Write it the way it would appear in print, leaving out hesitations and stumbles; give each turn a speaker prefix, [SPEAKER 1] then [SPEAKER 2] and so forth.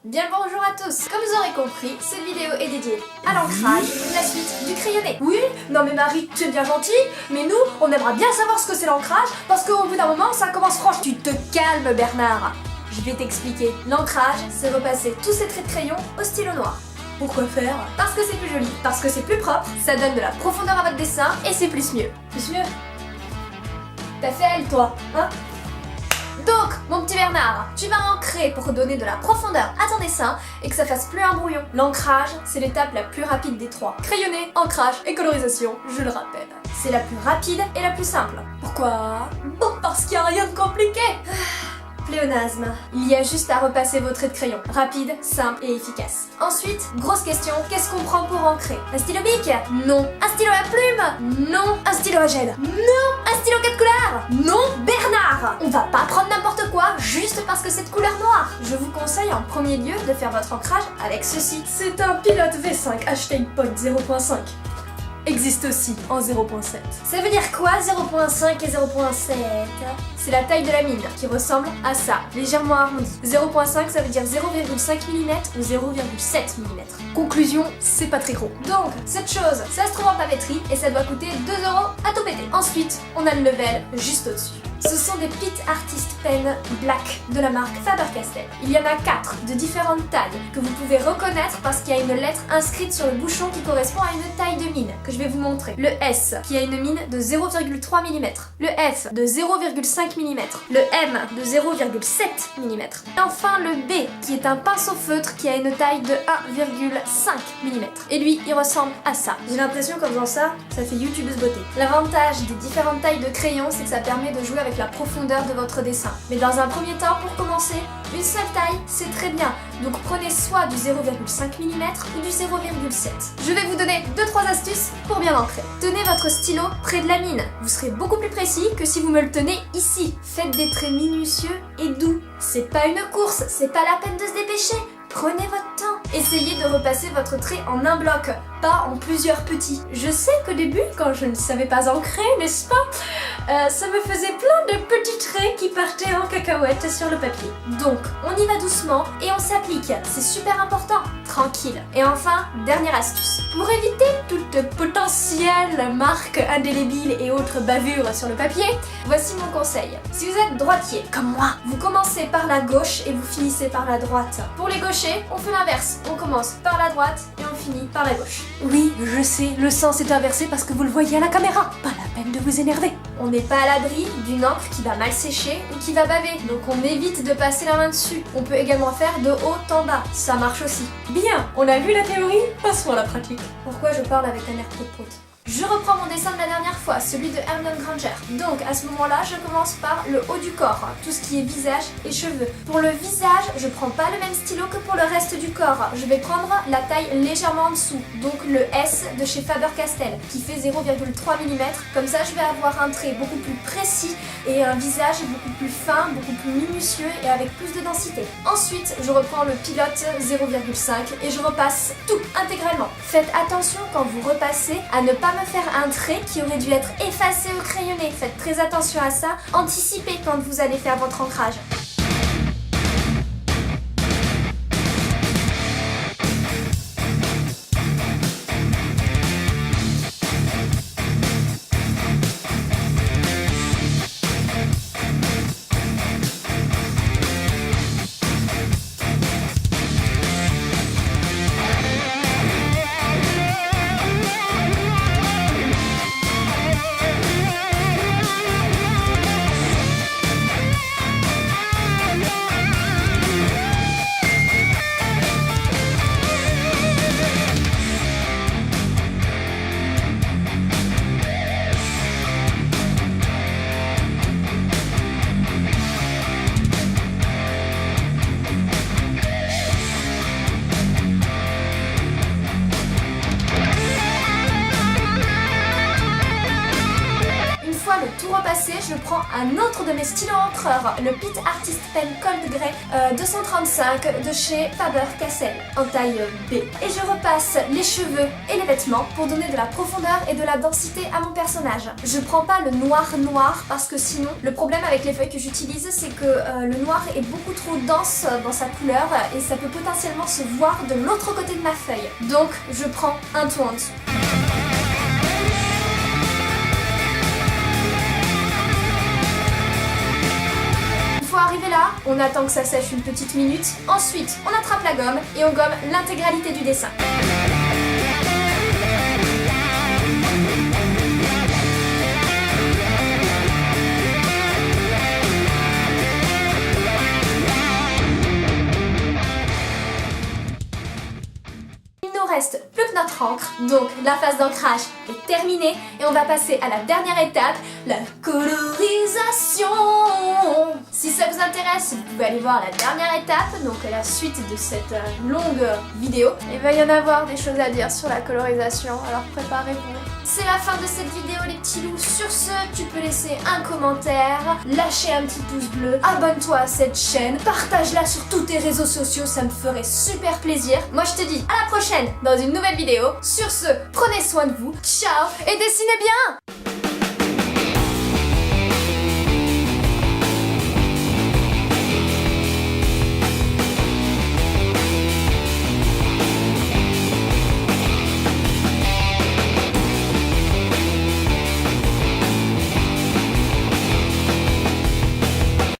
[SPEAKER 1] Bien le bonjour à tous. Comme vous aurez compris, cette vidéo est dédiée à l'ancrage, la suite du crayonné.
[SPEAKER 2] Oui, non mais Marie, tu es bien gentille, mais nous, on aimerait bien savoir ce que c'est l'ancrage, parce qu'au bout d'un moment, ça commence franchement...
[SPEAKER 1] Tu te calmes Bernard. Je vais t'expliquer. L'ancrage, c'est repasser tous ces traits de crayon au stylo noir.
[SPEAKER 2] Pourquoi faire?
[SPEAKER 1] Parce que c'est plus joli, parce que c'est plus propre, ça donne de la profondeur à votre dessin et c'est plus mieux.
[SPEAKER 2] Plus mieux?
[SPEAKER 1] T'as fait elle toi, hein? Donc, mon petit Bernard, tu vas ancrer pour donner de la profondeur à ton dessin et que ça fasse plus un brouillon. L'ancrage, c'est l'étape la plus rapide des trois. Crayonné, ancrage et colorisation, je le rappelle. C'est la plus rapide et la plus simple.
[SPEAKER 2] Pourquoi?
[SPEAKER 1] Bon, parce qu'il n'y a rien de compliqué. Pléonasme. Il y a juste à repasser vos traits de crayon. Rapide, simple et efficace. Ensuite, grosse question, qu'est-ce qu'on prend pour ancrer? Un stylo bic? Non. Un stylo à plume? Non. Un stylo à gel? Non. Un stylo 4 couleurs? Non. Bernard, on va pas prendre n'importe quoi juste parce que c'est de couleur noire. Je vous conseille en premier lieu de faire votre ancrage avec ceci.
[SPEAKER 2] C'est un Pilote V5 Hashtag Point 0.5. Existe aussi en 0.7.
[SPEAKER 1] Ça veut dire quoi 0.5 et 0.7? C'est la taille de la mine qui ressemble à ça, légèrement arrondi. 0.5 ça veut dire 0,5 mm ou 0,7 mm.
[SPEAKER 2] Conclusion, c'est pas très gros.
[SPEAKER 1] Donc, cette chose, ça se trouve en papeterie et ça doit coûter 2 € à tout péter. Ensuite, on a le level juste au-dessus. Ce sont des Pitt Artist Pen Black de la marque Faber-Castell. Il y en a 4 de différentes tailles que vous pouvez reconnaître parce qu'il y a une lettre inscrite sur le bouchon qui correspond à une taille de mine que je vais vous montrer. Le S qui a une mine de 0,3 mm, le F de 0,5 mm, le M de 0,7 mm et enfin le B qui est un pinceau feutre qui a une taille de 1,5 mm. Et lui, il ressemble à ça. J'ai l'impression qu'en faisant ça, ça fait youtubeuse beauté. L'avantage des différentes tailles de crayon, c'est que ça permet de jouer avec la profondeur de votre dessin. Mais dans un premier temps, pour commencer, une seule taille, c'est très bien. Donc prenez soit du 0,5 mm ou du 0,7. Je vais vous donner 2-3 astuces pour bien ancrer. Tenez votre stylo près de la mine. Vous serez beaucoup plus précis que si vous me le tenez ici. Faites des traits minutieux et doux. C'est pas une course, c'est pas la peine de se dépêcher. Prenez votre temps. Essayez de repasser votre trait en un bloc, pas en plusieurs petits. Je sais qu'au début, quand je ne savais pas ancrer, n'est-ce pas, ça me faisait plein de petits traits qui partaient en cacahuète sur le papier. Donc, on y va doucement et on s'applique. C'est super important. Tranquille. Et enfin, dernière astuce. Pour éviter toute potentielle marque indélébile et autres bavures sur le papier, voici mon conseil. Si vous êtes droitier, comme moi, vous commencez par la gauche et vous finissez par la droite. Pour les gauchers, on fait l'inverse. On commence par la droite et on finit par la gauche.
[SPEAKER 2] Oui, je sais, le sens est inversé parce que vous le voyez à la caméra. Pas la peine de vous énerver.
[SPEAKER 1] On n'est pas à l'abri d'une encre qui va mal sécher ou qui va baver, donc on évite de passer la main dessus. On peut également faire de haut en bas, ça marche aussi.
[SPEAKER 2] Bien, on a vu la théorie, passons à la pratique.
[SPEAKER 1] Pourquoi je parle avec un air prout-prout? Je reprends mon dessin de la dernière fois, celui de Hermione Granger. Donc à ce moment-là, je commence par le haut du corps, tout ce qui est visage et cheveux. Pour le visage, je prends pas le même stylo que pour le reste du corps. Je vais prendre la taille légèrement en dessous, donc le S de chez Faber-Castell, qui fait 0,3 mm. Comme ça, je vais avoir un trait beaucoup plus précis et un visage beaucoup plus fin, beaucoup plus minutieux et avec plus de densité. Ensuite, je reprends le Pilote 0,5 et je repasse tout intégralement. Faites attention quand vous repassez à ne pas me faire un trait qui aurait dû être effacé au crayonné. Faites très attention à ça. Anticipez quand vous allez faire votre ancrage. un autre de mes stylos encreurs, le Pitt Artist Pen Cold Grey 235 de chez Faber-Castell en taille B. Et je repasse les cheveux et les vêtements pour donner de la profondeur et de la densité à mon personnage. Je prends pas le noir parce que sinon, le problème avec les feuilles que j'utilise, c'est que le noir est beaucoup trop dense dans sa couleur et ça peut potentiellement se voir de l'autre côté de ma feuille. Donc, je prends un ton en dessous. Arrivé là, on attend que ça sèche une petite minute. Ensuite, on attrape la gomme et on gomme l'intégralité du dessin. Il nous reste plus que notre encre, donc la phase d'ancrage est terminée et on va passer à la dernière étape, la colorisation. Si ça vous intéresse, vous pouvez aller voir la dernière étape, donc la suite de cette longue vidéo. Il va y en avoir des choses à dire sur la colorisation, alors préparez-vous. C'est la fin de cette vidéo les petits loups. Sur ce, tu peux laisser un commentaire, lâcher un petit pouce bleu, abonne-toi à cette chaîne, partage-la sur tous tes réseaux sociaux, ça me ferait super plaisir. Moi je te dis à la prochaine dans une nouvelle vidéo. Sur ce, prenez soin de vous, ciao et dessinez bien!